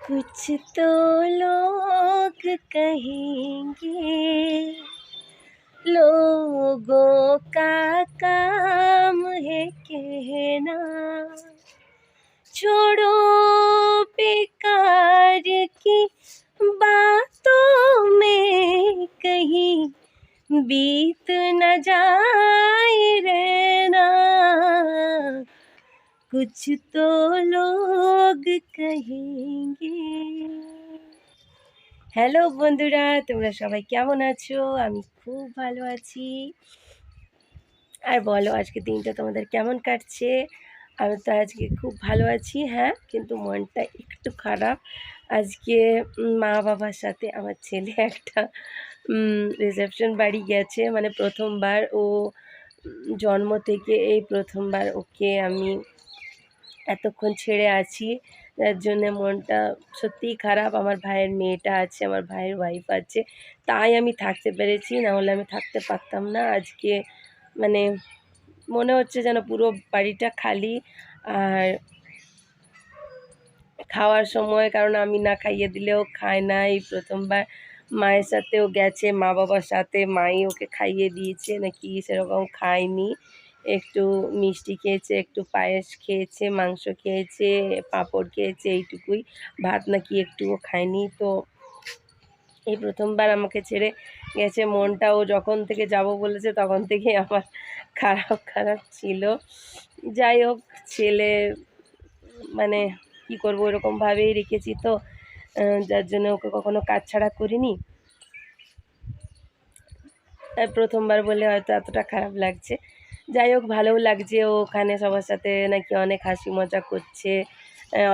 कुछ तो लोग कहेंगे, लोगों का काम है कहना, छोड़ो बेकार की बातों में कहीं बीत न जाए रहना, कुछ तो लोग कहेंगे। হ্যালো বন্ধুরা, তোমরা সবাই কেমন আছো? আমি খুব ভালো আছি। আর বলো, আজকে দিনটা তোমাদের কেমন কাটছে? আমি তো আজকে খুব ভালো আছি, হ্যাঁ, কিন্তু মনটা একটু খারাপ। আজকে মা বাবার সাথে আমার ছেলে একটা রিসেপশন বাড়ি গেছে, মানে প্রথমবার ও জন্ম থেকে এই প্রথমবার ওকে আমি এতক্ষণ ছেড়ে আছি, যার জন্যে মনটা সত্যিই খারাপ। আমার ভাইয়ের মেয়েটা আছে, আমার ভাইয়ের ওয়াইফ আছে, তাই আমি থাকতে পেরেছি, না হলে আমি থাকতে পারতাম না। আজকে মানে মনে হচ্ছে যেন পুরো বাড়িটা খালি। আর খাওয়ার সময়, কারণ আমি না খাইয়ে দিলেও খায় না, এই প্রথমবার মায়ের সাথেও গেছে, মা বাবার সাথে, মাই ওকে খাইয়ে দিয়েছে নাকি সেরকম খায়নি, একটু মিষ্টি খেয়েছে, একটু পায়েস খেয়েছে, মাংস খেয়েছে, পাঁপড় খেয়েছে, এইটুকুই, ভাত নাকি একটুও খায়নি। তো এই প্রথমবার আমাকে ছেড়ে গেছে। মনটাও যখন থেকে যাব বলেছে তখন থেকেই আমার খারাপ খারাপ ছিল। যাই হোক, ছেলে মানে কী করবো, এরকমভাবেই রেখেছি, তো যার জন্য ওকে কখনো কাজ ছাড়া করিনি। প্রথমবার বলে হয়তো এতটা খারাপ লাগছে। যাই হোক, ভালোও লাগছে, ও ওখানে সবার সাথে নাকি অনেক হাসি মজা করছে,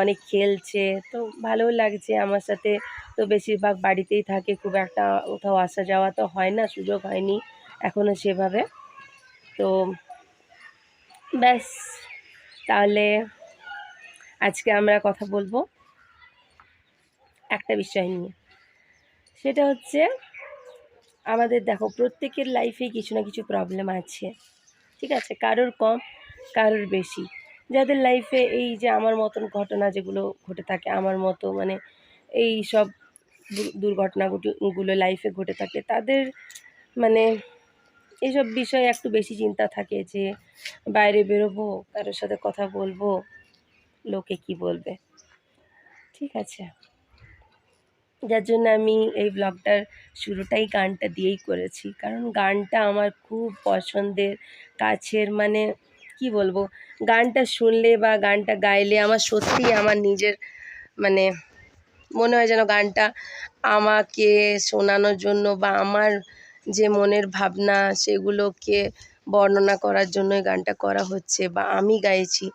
অনেক খেলছে, তো ভালোও লাগছে। আমার সাথে তো বেশিরভাগ বাড়িতেই থাকে, খুব একটা কোথাও আসা যাওয়া তো হয় না, সুযোগ হয়নি এখনও সেভাবে। তো ব্যাস, তাহলে আজকে আমরা কথা বলবো একটা বিষয় নিয়ে। সেটা হচ্ছে, আমাদের দেখো, প্রত্যেকের লাইফে কিছু না কিছু প্রবলেম আছে, ঠিক আছে, কারোর কম কারোর বেশি। যাদের লাইফে এই যে আমার মতন ঘটনা যেগুলো ঘটে থাকে, আমার মতো মানে এই সব দুর্ঘটনাগুলো লাইফে ঘটে থাকে, তাদের মানে এইসব বিষয়ে একটু বেশি চিন্তা থাকে, যে বাইরে বেরোবো, কারোর সাথে কথা বলবো, লোকে কি বলবে, ঠিক আছে। যার জন্য আমি এই ব্লগটার শুরুটাই গানটা দিয়েই করেছি, কারণ গানটা আমার খুব পছন্দের, কাছের, মানে কি বলবো, গানটা শুনলে বা গানটা গাইলে আমার সত্যিই আমার নিজের মানে মনে হয় যেন গানটা আমাকে শোনানোর জন্য বা আমার যে মনের ভাবনা সেগুলোকে বর্ণনা করার জন্যই গানটা করা হচ্ছে, বা আমি গাইছি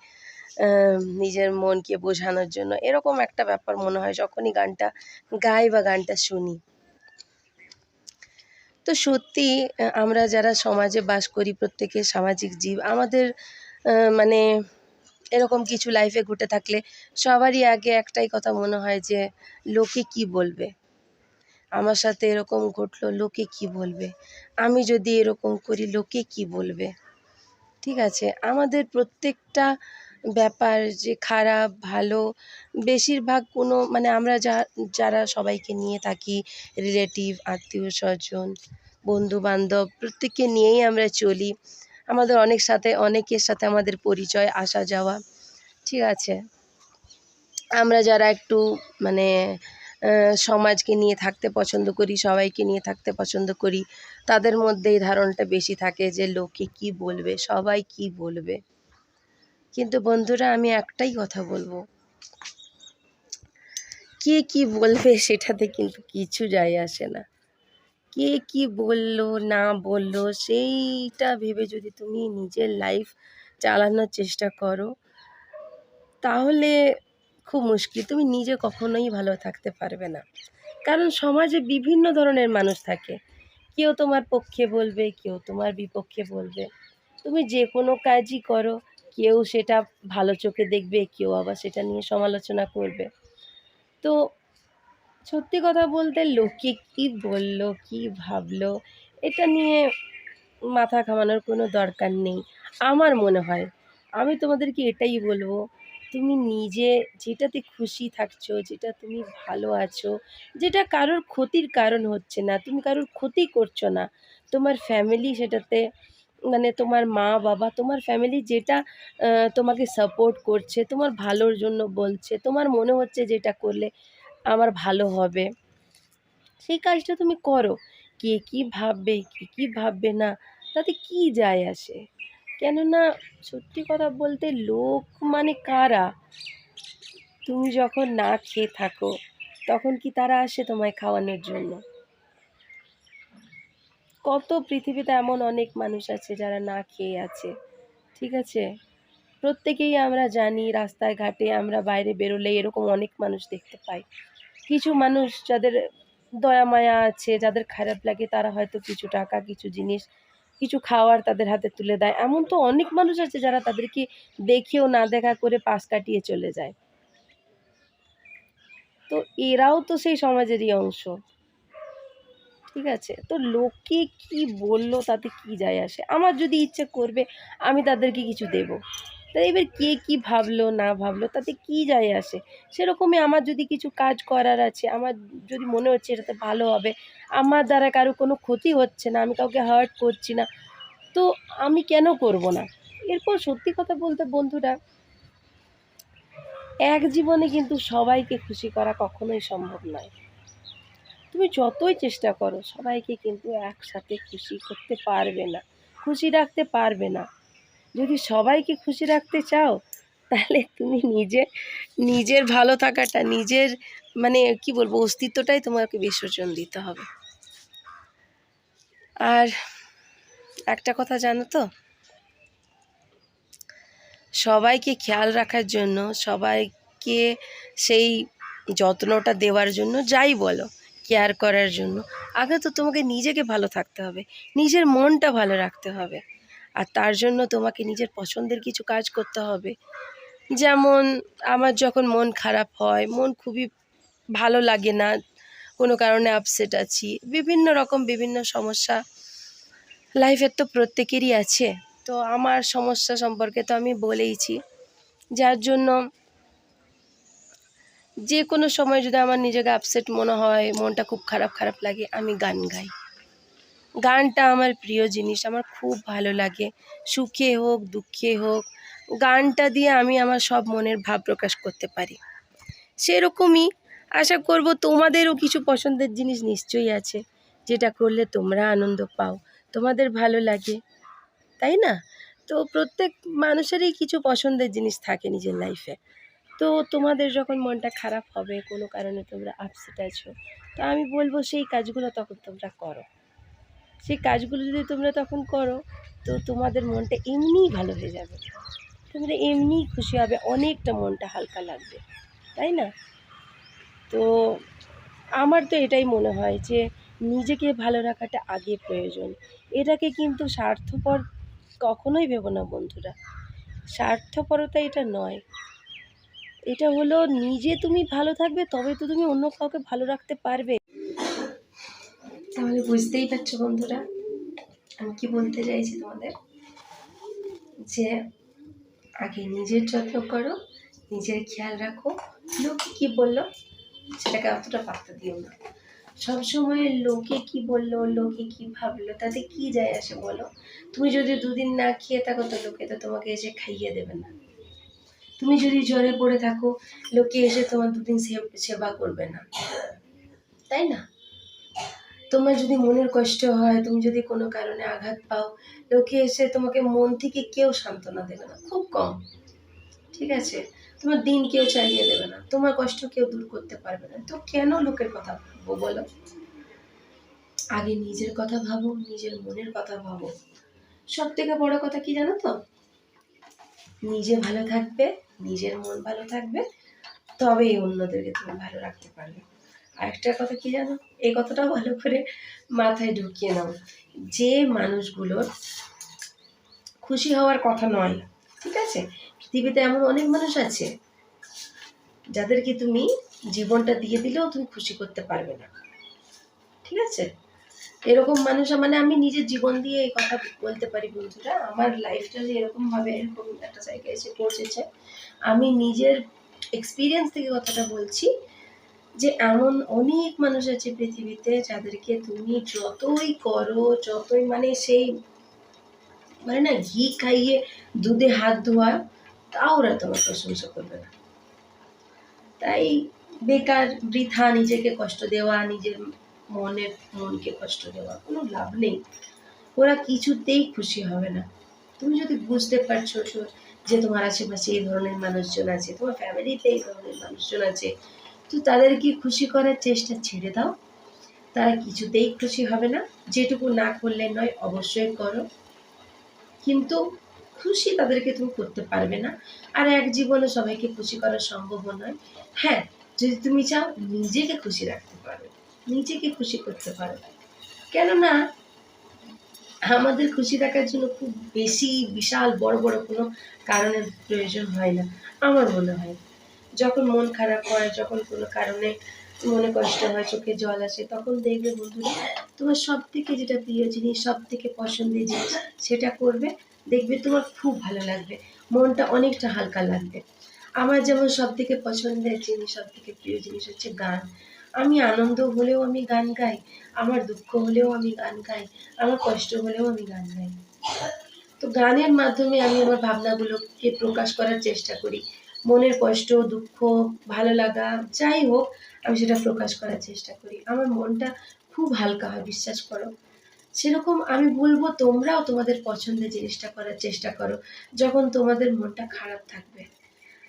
নিজের মনকে বোঝানোর জন্য, এরকম একটা ব্যাপার মনে হয় যখনই গানটা গাই বা গানটা শুনি। তো সত্যি আমরা যারা সমাজে বাস করি, প্রত্যেকে সামাজিক জীব, আমাদের মানে এরকম কিছু লাইফে ঘটে থাকলে সবারই আগে একটাই কথা মনে হয় যে লোকে কি বলবে, আমার সাথে এরকম ঘটলো, লোকে কি বলবে, আমি যদি এরকম করি লোকে কি বলবে, ঠিক আছে। আমাদের প্রত্যেকটা ব্যাপার যে খারাপ ভালো, বেশিরভাগ কোনো মানে আমরা যারা সবাইকে নিয়ে থাকি, রিলেটিভ, আত্মীয় স্বজন, বন্ধু বান্ধব, প্রত্যেককে নিয়েই আমরা চলি। আমাদের অনেকের সাথে আমাদের পরিচয়, আসা যাওয়া, ঠিক আছে। আমরা যারা একটু মানে সমাজকে নিয়ে থাকতে পছন্দ করি, সবাইকে নিয়ে থাকতে পছন্দ করি, তাদের মধ্যে এই ধারণাটা বেশি থাকে যে লোকে কি বলবে, সবাই কি বলবে। কিন্তু বন্ধুরা, আমি একটাই কথা বলবো, কে কি বলবে সেটাতে কিন্তু কিছু যায় আসে না। কে কি বললো না বললো সেইটা ভেবে যদি তুমি নিজের লাইফ চালানোর চেষ্টা করো, তাহলে খুব মুশকিল, তুমি নিজে কখনোই ভালো থাকতে পারবে না। কারণ সমাজে বিভিন্ন ধরনের মানুষ থাকে, কেউ তোমার পক্ষে বলবে, কেউ তোমার বিপক্ষে বলবে। তুমি যে কোনো কাজই করো, কেউ সেটা ভালো চোখে দেখবে, কেউ আবার সেটা নিয়ে সমালোচনা করবে। তো সত্যি কথা বলতে, লোকে কি বললো, কি ভাবলো, এটা নিয়ে মাথা ঘামানোর কোনো দরকার নেই আমার মনে হয়। আমি তোমাদেরকে এটাই বলবো, তুমি নিজে যেটাতে খুশি থাকছো, যেটা তুমি ভালো আছো, যেটা কারোর ক্ষতির কারণ হচ্ছে না, তুমি কারোর ক্ষতি করছো না, তোমার ফ্যামিলি সেটাতে মানে তোমার মা বাবা তোমার ফ্যামিলি যেটা তোমাকে সাপোর্ট করছে, তোমার ভালোর জন্য বলছে, তোমার মনে হচ্ছে যেটা করলে আমার ভালো হবে, সেই কাজটা তুমি করো। কে কী ভাববে, কে কী ভাববে না, তাতে কী যায় আসে? কেননা সত্যি কথা বলতে লোক মানে কারা? তুমি যখন না খেয়ে থাকো তখন কি তারা আসে তোমায় খাওয়ানোর জন্য? কত পৃথিবীতে এমন অনেক মানুষ আছে যারা না খেয়ে আছে, ঠিক আছে? প্রত্যেকেই আমরা জানি, রাস্তায় ঘাটে আমরা বাইরে বেরোলে এরকম অনেক মানুষ দেখতে পাই। কিছু মানুষ যাদের দয়া মায়া আছে, যাদের খারাপ লাগে, তারা হয়তো কিছু টাকা, কিছু জিনিস, কিছু খাওয়ার তাদের হাতে তুলে দেয়। এমন তো অনেক মানুষ আছে যারা তাদেরকে দেখেও না দেখা করে পাশ কাটিয়ে চলে যায়। তো এরাও তো সেই সমাজেরই অংশ, ঠিক আছে? তো লোকে কি বলল তাতে কি যায় আসে? আমার যদি ইচ্ছে করবে আমি তাদেরকে কিছু দেব। তা এবার কে কি ভাবলো না ভাবলো তাতে কি যায় আসে? সেরকমই আমার যদি কিছু কাজ করার আছে, আমার যদি মনে হচ্ছে এটাতে ভালো হবে, আমার দ্বারা কারো কোনো ক্ষতি হচ্ছে না, আমি কাউকে হার্ট করছি না, তো আমি কেন করব না? এরপর সত্যি কথা বলতে বন্ধুরা, এক জীবনে কিন্তু সবাইকে খুশি করা কখনোই সম্ভব নয়। তুমি যতই চেষ্টা করো সবাইকে কিন্তু একসাথে খুশি করতে পারবে না, খুশি রাখতে পারবে না। যদি সবাইকে খুশি রাখতে চাও তাহলে তুমি নিজের ভালো থাকাটা, নিজের মানে কি বলবো অস্তিত্বটাই তোমাকে বিসর্জন দিতে হবে। আর একটা কথা জানো তো, সবাইকে খেয়াল রাখার জন্য, সবাইকে সেই যত্নটা দেওয়ার জন্য, যাই বলো, কেয়ার করার জন্য আগে তো তোমাকে নিজেকে ভালো থাকতে হবে, নিজের মনটা ভালো রাখতে হবে। আর তার জন্য তোমাকে নিজের পছন্দের কিছু কাজ করতে হবে। যেমন আমার যখন মন খারাপ হয়, মন খুবই ভালো লাগে না, কোনো কারণে আপসেট আছি, বিভিন্ন রকম বিভিন্ন সমস্যা লাইফের তো প্রত্যেকেরই আছে। তো আমার সমস্যা সম্পর্কে তো আমি বলেইছি, যার জন্য যে কোনো সময় যদি আমার নিজেকে আপসেট মনে হয়, মনটা খুব খারাপ খারাপ লাগে, আমি গান গাই। গানটা আমার প্রিয় জিনিস, আমার খুব ভালো লাগে। সুখে হোক দুঃখে হোক, গানটা দিয়ে আমি আমার সব মনের ভাব প্রকাশ করতে পারি। সেরকমই আশা করব তোমাদেরও কিছু পছন্দের জিনিস নিশ্চয়ই আছে, যেটা করলে তোমরা আনন্দ পাও, তোমাদের ভালো লাগে, তাই না? তো প্রত্যেক মানুষেরই কিছু পছন্দের জিনিস থাকে নিজের লাইফে। তো তোমাদের যখন মনটা খারাপ হবে, কোনো কারণে তোমরা আপসেট আছো, তো আমি বলবো সেই কাজগুলো তখন তোমরা করো। সেই কাজগুলো যদি তোমরা তখন করো, তো তোমাদের মনটা এমনিই ভালো হয়ে যাবে, তোমরা এমনিই খুশি হবে, অনেকটা মনটা হালকা লাগবে, তাই না? তো আমার তো এটাই মনে হয় যে নিজেকে ভালো রাখাটা আগে প্রয়োজন। এটাকে কিন্তু স্বার্থপর কখনোই ভেবো না বন্ধুরা, স্বার্থপরতা এটা নয়। এটা হলো নিজে তুমি ভালো থাকবে তবে তো তুমি অন্য কাউকে ভালো রাখতে পারবে। তাহলে বুঝতেই পারছো বন্ধুরা আমি কি বলতে চাইছি তোমাদের, যে আগে নিজের যত্ন করো, নিজের খেয়াল রাখো, লোকে কি বললো সেটাকে অতটা পাত্তা দিও না। সবসময় লোকে কি বললো, লোকে কি ভাবলো তাতে কি যায় আসে বলো? তুমি যদি দুদিন না খেয়ে থাকো তো লোকে তো তোমাকে এসে খাইয়ে দেবে না। তুমি যদি জ্বরে পড়ে থাকো, লোকে এসে তোমার দুদিন সেবা করবে না, তাই না? তোমার যদি মনের কষ্ট হয়, তুমি যদি কোনো কারণে আঘাত পাও, লোকে এসে তোমাকে মন থেকে কেউ সান্ত্বনা দেবে না, খুব কম, ঠিক আছে? তোমার দিন কেউ চালিয়ে দেবে না, তোমার কষ্ট কেউ দূর করতে পারবে না। তো কেন লোকের কথা ভাববো বলো? আগে নিজের কথা ভাবো, নিজের মনের কথা ভাবো। সব থেকে বড় কথা কি জানো তো, নিজে ভালো থাকবে, নিজের মন ভালো থাকবে, তবেই অন্যদেরকে তুমি ভালো রাখতে পারবে। আরেকটা কথা কি জানো, এই কথাটাও ভালো করে মাথায় ঢুকিয়ে নাও, যে মানুষগুলোর খুশি হওয়ার কথা নয়, ঠিক আছে, পৃথিবীতে এমন অনেক মানুষ আছে যাদেরকে তুমি জীবনটা দিয়ে দিলেও তুমি খুশি করতে পারবে না, ঠিক আছে? এরকম মানুষ মানে আমি নিজের জীবন দিয়ে এই কথা বলতে পারি বন্ধুরা, আমার লাইফটা যে এরকমভাবে এরকম একটা জায়গায় এসে পৌঁছেছে, আমি নিজের এক্সপিরিয়েন্স থেকে কথাটা বলছি যে এমন অনেক মানুষ আছে পৃথিবীতে যাদেরকে তুমি যতই করো, যতই মানে সেই মানে না ঘি খাইয়ে দুধে হাত ধোয়া, তাও ওরা তোমার প্রশংসা করবে না। তাই বেকার বৃথা নিজেকে কষ্ট দেওয়া, নিজের মনকে কষ্ট দেওয়া কোনো লাভ নেই। ওরা কিছুতেই খুশি হবে না। তুমি যদি বুঝতে পারছো যে তোমার আশেপাশে এই ধরনের মানুষজন আছে, তোমার ফ্যামিলিতে এই ধরনের মানুষজন আছে, তো তাদেরকে খুশি করার চেষ্টা ছেড়ে দাও। তারা কিছুতেই খুশি হবে না। যেটুকু না করলে নয় অবশ্যই করো, কিন্তু খুশি তাদেরকে তুমি করতে পারবে না। আর এক জীবনে সবাইকে খুশি করা সম্ভব নয়। হ্যাঁ, যদি তুমি চাও নিজেকে খুশি রাখতে পারো, নিজেকে খুশি করতে পারো। কেননা আমাদের খুশি থাকার জন্য খুব বেশি বিশাল বড় বড় কোনো কারণের প্রয়োজন হয় না আমার মনে হয়। যখন মন খারাপ হয়, যখন কোনো কারণে মনে কষ্ট হয়, চোখে জল আসে, তখন দেখবে বন্ধুরা তোমার সব থেকে যেটা প্রিয় জিনিস, সব থেকে পছন্দের জিনিস সেটা করবে, দেখবে তোমার খুব ভালো লাগবে, মনটা অনেকটা হালকা লাগবে। আমার যেমন সব থেকে পছন্দের জিনিস, সব থেকে প্রিয় জিনিস হচ্ছে গান। আমি আনন্দ হলেও আমি গান গাই, আমার দুঃখ হলেও আমি গান গাই, আমার কষ্ট হলেও আমি গান গাই। তো গানের মাধ্যমে আমি আমার ভাবনাগুলোকে প্রকাশ করার চেষ্টা করি। মনের কষ্ট, দুঃখ, ভালো লাগা যাই হোক, আমি সেটা প্রকাশ করার চেষ্টা করি। আমার মনটা খুব হালকা হয়, বিশ্বাস করো। সেরকম আমি বলবো তোমরাও তোমাদের পছন্দের জিনিসটা করার চেষ্টা করো যখন তোমাদের মনটা খারাপ থাকবে।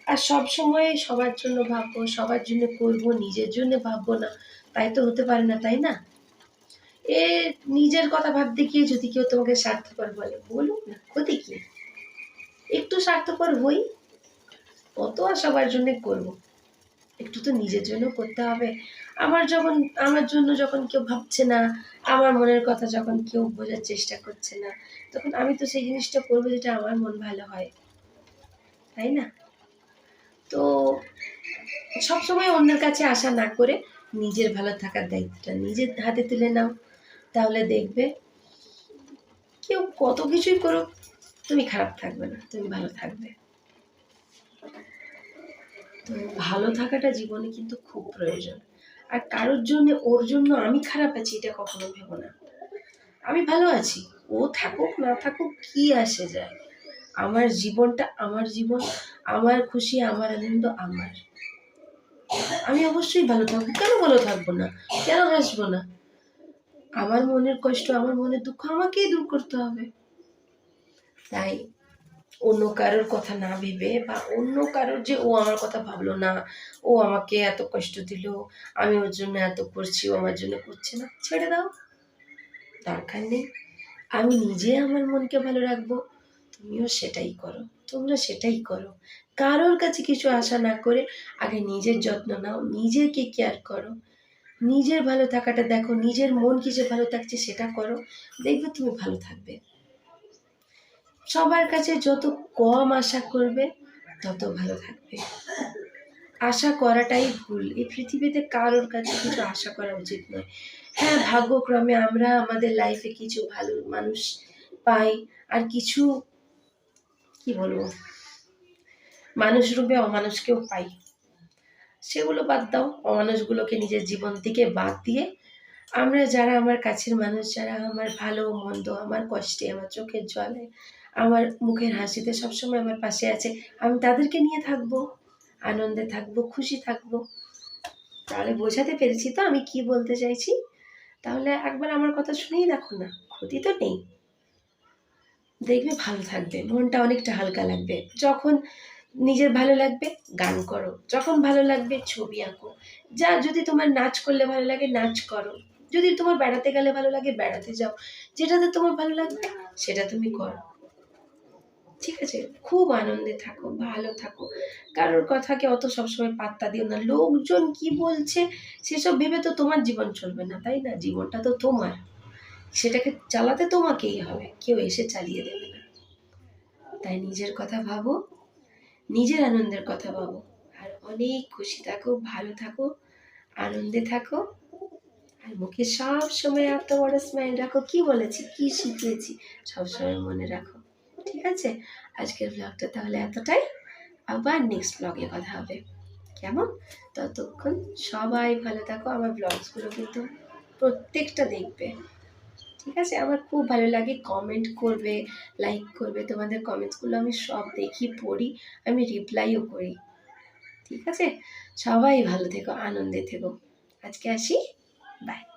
আর সবসময় সবার জন্য ভাববো, সবার জন্য করবো, নিজের জন্য ভাববো না, তাই তো হতে পারে না, তাই না? এ নিজের কথা ভাবতে গিয়ে যদি কেউ তোমাকে স্বার্থপর বলে, বলুক না, ক্ষতি কি? একটু স্বার্থপর হই, কত আর সবার জন্য করব, একটু তো নিজের জন্য করতে হবে। আমার জন্য যখন কেউ ভাবছে না, আমার মনের কথা যখন কেউ বোঝার চেষ্টা করছে না, তখন আমি তো সেই জিনিসটা করবো যেটা আমার মন ভালো হয়, তাই না? তো সবসময় অন্যের কাছে আশা না করে নিজের ভালো থাকার দায়িত্বটা নিজের হাতে তুলে নাও, তাহলে দেখবে কেউ কত কিছুই করুক, তুমি খারাপ থাকবে না, তুমি ভালো থাকবে। তো ভালো থাকাটা জীবনে কিন্তু খুব প্রয়োজন। আর কারোর জন্য ওর জন্য আমি খারাপ আছি এটা কখনো ভেবো না। আমি ভালো আছি, ও থাকুক না থাকুক কি আসে যায়। আমার জীবনটা আমার জীবন, আমার খুশি আমার আনন্দ আমার। আমি অবশ্যই ভালো থাকবো, কেন ভালো থাকবো না, কেন হাসবো না? আমার মনের কষ্ট, আমার মনের দুঃখ আমাকেই দূর করতে হবে। তাই অন্য কারোর কথা না ভেবে, বা অন্য কারোর যে ও আমার কথা ভাবলো না, ও আমাকে এত কষ্ট দিল, আমি ওর জন্য এত করছি, ও আমার জন্য করছে না, ছেড়ে দাও, দরকার নেই। আমি নিজে আমার মনকে ভালো রাখবো, তুমিও সেটাই করো, তোমরা সেটাই করো। কারোর কাছে কিছু আশা না করে আগে নিজের যত্ন নাও, নিজেকে কেয়ার করো, নিজের ভালো থাকাটা দেখো, নিজের মন কিসে ভালো থাকছে সেটা করো, দেখবে তুমি ভালো থাকবে। সবার কাছে যত কম আশা করবে তত ভালো থাকবে। আশা করাটাই ভুল, এই পৃথিবীতে কারোর কাছে কিছু আশা করা উচিত নয়। হ্যাঁ, ভাগ্যক্রমে আমরা আমাদের লাইফে কিছু ভালো মানুষ পাই, আর কিছু কি বলবো মানুষ রূপে অমানুষকেও পাই, সেগুলো বাদ দাও, অমানুষগুলোকে নিজের জীবন থেকে বাদ দিয়ে আমরা যারা আমার কাছের মানুষ, যারা আমার ভালো মন্দ, আমার কষ্টে, আমার চোখের জলে, আমার মুখের হাসিতে সবসময় আমার পাশে আছে, আমি তাদেরকে নিয়ে থাকবো, আনন্দে থাকবো, খুশি থাকবো। তাহলে বোঝাতে পেরেছি তো আমি কি বলতে চাইছি? তাহলে একবার আমার কথা শুনেই দেখো না, ক্ষতি তো নেই। দেখবে ভালো থাকবে, মনটা অনেকটা হালকা লাগবে। যখন নিজের ভালো লাগবে গান করো, যখন ভালো লাগবে ছবি আঁকো, যা যদি তোমার নাচ করলে ভালো লাগে নাচ করো, যদি তোমার বেড়াতে গেলে ভালো লাগে বেড়াতে যাও, যেটাতে তোমার ভালো লাগবে সেটা তুমি করো, ঠিক আছে? খুব আনন্দে থাকো, ভালো থাকো, কারোর কথাকে অত সবসময় পাত্তা দিও না। লোকজন কি বলছে সেসব ভেবে তো তোমার জীবন চলবে না, তাই না? জীবনটা তো তোমার, সেটাকে চালাতে তোমাকেই হবে, কেউ এসে চালিয়ে দেবে না। তাই নিজের কথা ভাবো, নিজের আনন্দের কথা ভাবো, আর অনেক খুশি থাকো, ভালো থাকো, আনন্দে থাকো, আর মুখে সব সময় এত বড় স্মাইল রাখো। কি বলেছি, কি শিখিয়েছি, সব সময় মনে রাখো। ঠিক আছে, আজকের ব্লগটা তাহলে এতটাই। আবার নেক্সট ব্লগে কথা হবে, কেমন? ততক্ষণ সবাই ভালো থাকো। আমার ব্লগসগুলো কিন্তু প্রত্যেকটা দেখবে, ঠিক আছে? আমার খুব ভালো লাগে, কমেন্ট করবে, লাইক করবে। তোমাদের কমেন্টসগুলো আমি সব দেখি, পড়ি, আমি রিপ্লাইও করি। ঠিক আছে, সবাই ভালো থেকো, আনন্দে থেকো। আজকে আসি, বাই।